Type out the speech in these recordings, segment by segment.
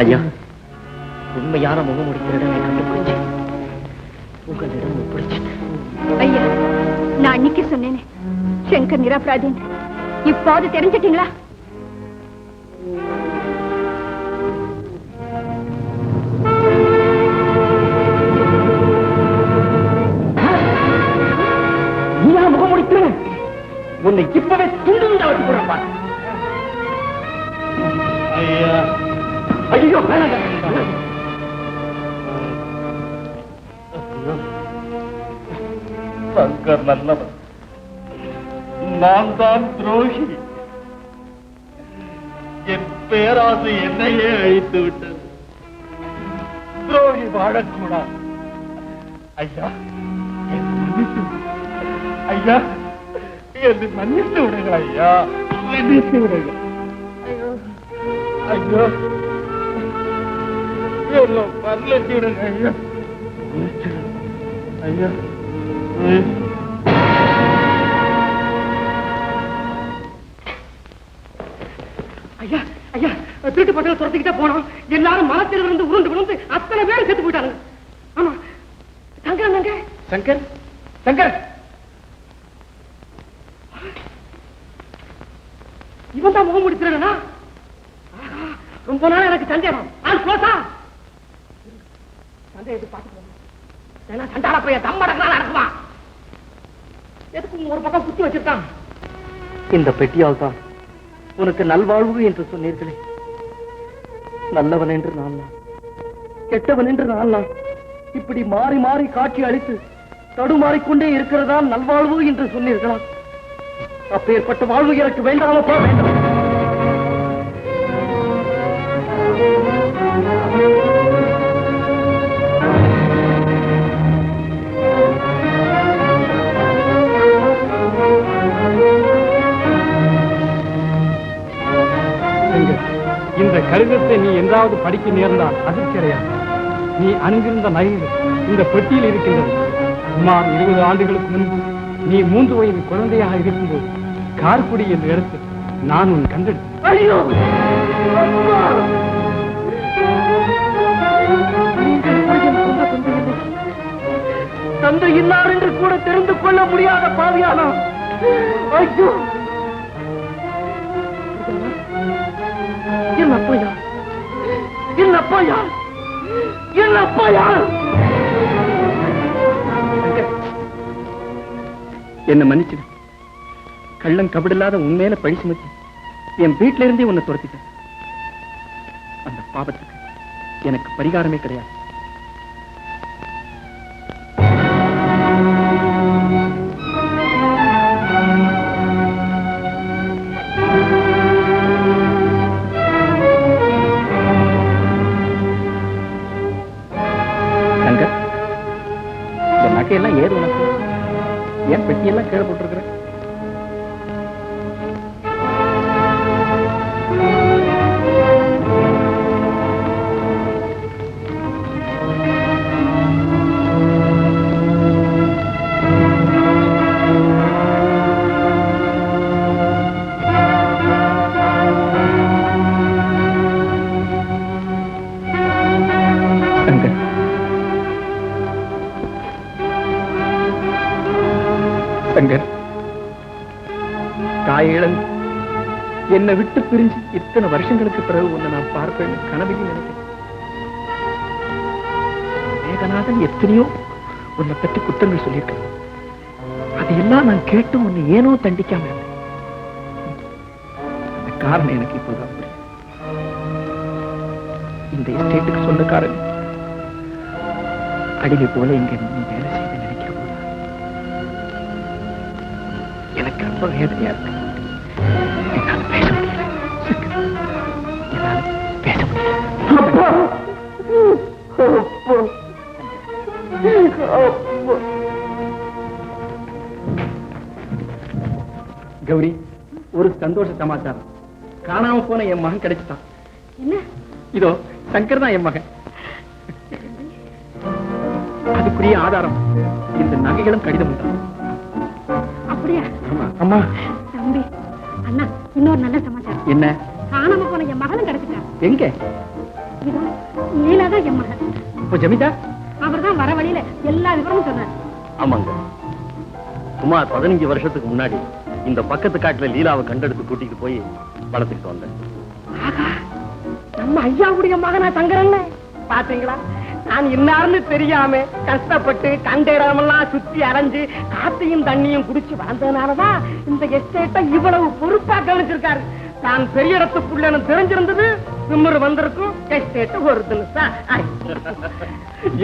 ஐயா, உண்மையான முகமுடிக்கிறதை கண்டுபிடிச்சு உங்களிடம் ஒப்படைச்சிட்டேன். ஐயா, நான் அன்னைக்கு சொன்னேனே சங்கர் நிரபராதின்னு, இப்போது தெரிஞ்சிட்டீங்களா? நீயா முகமுடிக்கிறேன், உன்னை இப்பவே துண்டு வச்சு கொடுப்பா. ஐயா, ஐயோ சங்கர் நல்லவன், நான் தான் துரோகி. என் பேராசை என்னையே அழித்து விட்டது. துரோகி வாழக்கூடாது. ஐயா, ஐயா, என்னை மன்னித்து விடுங்க. ஐயா, மன்னித்து விடுங்க. ஐயா, என்ன மன்னித்து விடுங்க. ஐயா, ஐயா, ஐயா, ஐயா, திருட்டு பசங்க துரத்திக்கிட்டே போனோம். எல்லாரும் மனத்தில் இருந்து உருண்டு விழுந்து அத்தனை பேரும் செத்து போயிட்டாங்க. ஆமா, சங்கர் சங்கர் சங்கர் இவன் தான் முகம் முடிச்சிருக்கா? ரொம்ப நாள் எனக்கு சந்தேகம். சந்தேகத்தை பார்த்து சண்டாள பைய தம்மடங்களா நடக்குமா? எதுக்கு ஒரு பக்கம் குத்தி வச்சிருக்கான்? இந்த பெட்டியால் தான் உனக்கு நல்வாழ்வு என்று சொன்னீர்களே. நல்லவன் என்று நான், கெட்டவன் என்று நான் இப்படி மாறி மாறி காட்சி அளித்து தடுமாறிக்கொண்டே இருக்கிறதா நல்வாழ்வு என்று சொன்னீர்களா? அப்பேற்பட்ட வாழ்வு எனக்கு வேண்டாமப்பா, வேண்டாம். இந்த கடிதத்தை நீ என்றாவது படிக்க நேர்ந்தால் அதிர்ச்சி அடையாது. நீ அணிந்திருந்த நகைகள் இந்த பெட்டியில் இருக்கின்றது. சுமார் 20 ஆண்டுகளுக்கு முன்பு நீ 3 வயது குழந்தையாக இருக்கும்போது கார்குடி என்ற இடத்தில் நான் உன் கண்டெடுத்தேன். ஐயோ, தந்தை இன்னார் என்று கூட தெரிந்து கொள்ள முடியாத பாவியானா? ஐயோ, என் அப்பையா, என் அப்பையா, என் அப்பையா! என்ன மன்னிச்சிடு. கள்ளம் கபடில்லாத உண்மையில பழி சுமத்தி என் வீட்டில இருந்தே உன்னை துரத்திட்டேன். அந்த பாவத்துக்கு எனக்கு பரிகாரமே கிடையாது. சங்கர், இந்த நகையெல்லாம் ஏது உனக்கு? ஏன் பெட்டியெல்லாம் கீழே போட்டிருக்கிற? சங்கர், தாயிழந்து என்னை விட்டு பிரிஞ்சு இத்தனை வருஷங்களுக்கு பிறகு உன்னை நான் பார்ப்பேன்னு கனவையும் நினைக்கிறேன். ரங்கநாதன் எத்தனையோ உன்னை பற்றி குற்றங்கள் சொல்லியிருக்க, அதையெல்லாம் நான் கேட்டு உன்னை ஏனோ தண்டிக்காம இருந்தேன். அந்த காரணம் எனக்கு இப்போதான் புரியும். இந்த எஸ்டேட்டுக்கு சொந்தக்காரன் அடிமை போல இங்க நீ வேலை செய்து நினைக்கிற போது எனக்கு ரொம்ப வேதனையா இருக்கு. என்னால பேச முடியல. என்னால பேச முடியல. கௌரி, ஒரு சந்தோஷ சமாச்சாரம். காணாம போன என் மகன் கிடைச்சிட்டான். என்ன? இதோ சங்கர் தான் என் மகன். அதுக்குரிய ஆதாரம் இந்த நகைகளும் கடிதம் உண்டு. அப்படியா? அம்மா தம்பி, அண்ணா, இன்னொரு நல்ல சமாச்சாரம். என்ன? காணாம போன என் மகனும் கிடைச்சிட்டான். எங்க? இதோ நீலாதான் என் மகன். இப்போ ஜமீதா அவர்தான் வர வழியில எல்லா விவரமும் சொன்னார். ஆமாங்க, சுமார் 15 வருஷத்துக்கு முன்னாடி இந்த பக்கத்து காட்டுல லீலாவை கண்டெடுத்து கூட்டிட்டு போய் வளர்த்துக்கிட்டு வந்தேன். ஆகா, நம்ம ஐயாவுடைய மகனா சங்கரன். பாத்தீங்களா, நான் இன்னார்னு தெரியாம கஷ்டப்பட்டு கண்ட இடமெல்லாம் சுத்தி அரைஞ்சு காத்தையும் தண்ணியும் குடிச்சு வளர்ந்ததுனாலதான் இந்த எஸ்டேட்டை இவ்வளவு பொறுப்பா கவனிச்சிருக்காரு. தான் பெரிய இடத்துக்குள்ள தெரிஞ்சிருந்தது திமிரு வந்திருக்கும். எஸ்டேட் ஒரு தினசா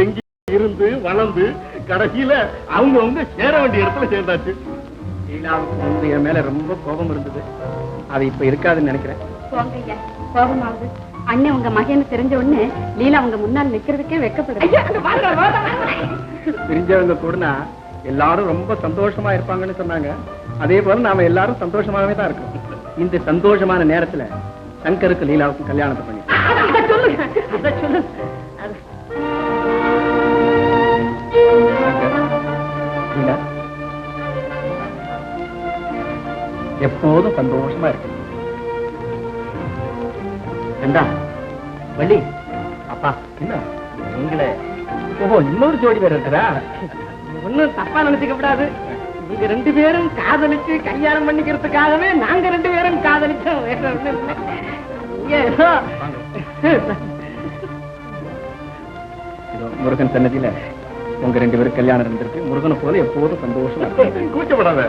எங்க இருந்து வளர்ந்து கடைசியில அவங்க சேர வேண்டிய இடத்துல சேர்ந்தாச்சு. லீலாவுக்கு வந்து என் மேல ரொம்ப கோபம் இருந்தது. அது இப்ப இருக்காதுன்னு நினைக்கிறேன். போங்க ஐயா, கோபமாவது. அண்ணன் உங்க மகன் தெரிஞ்ச உடனே லீலா உங்க முன்னால் நிக்கிறதுக்கே வெக்கப்படுது. தெரிஞ்சவங்க கூடனா எல்லாரும் ரொம்ப சந்தோஷமா இருப்பாங்கன்னு சொன்னாங்க. அதே போல நாம எல்லாரும் சந்தோஷமாவே தான் இருக்கோம். இந்த சந்தோஷமான நேரத்துல சங்கருக்கு லீலாவுக்கும் கல்யாணத்தை பண்ணி எப்போதும் சந்தோஷமா இருக்கு. ஏண்டா வள்ளி, அப்பா என்ன நீங்களே? ஓஹோ, இன்னொரு ஜோடி பேர் இருக்கிறா? ஒன்னும் தப்பா நினைச்சுக்க கூடாது. நீங்க 2 பேரும் காதலிச்சு கல்யாணம் பண்ணிக்கிறதுக்காகவே நாங்க 2 பேரும் காதலிச்சோம். வேற ஒண்ணும் இல்லை. முருகன் சன்னதியில உங்க 2 பேரும் கல்யாணம் இருந்திருக்கு. முருகனை போல எப்போதும் சந்தோஷமா கூச்சப்படாத.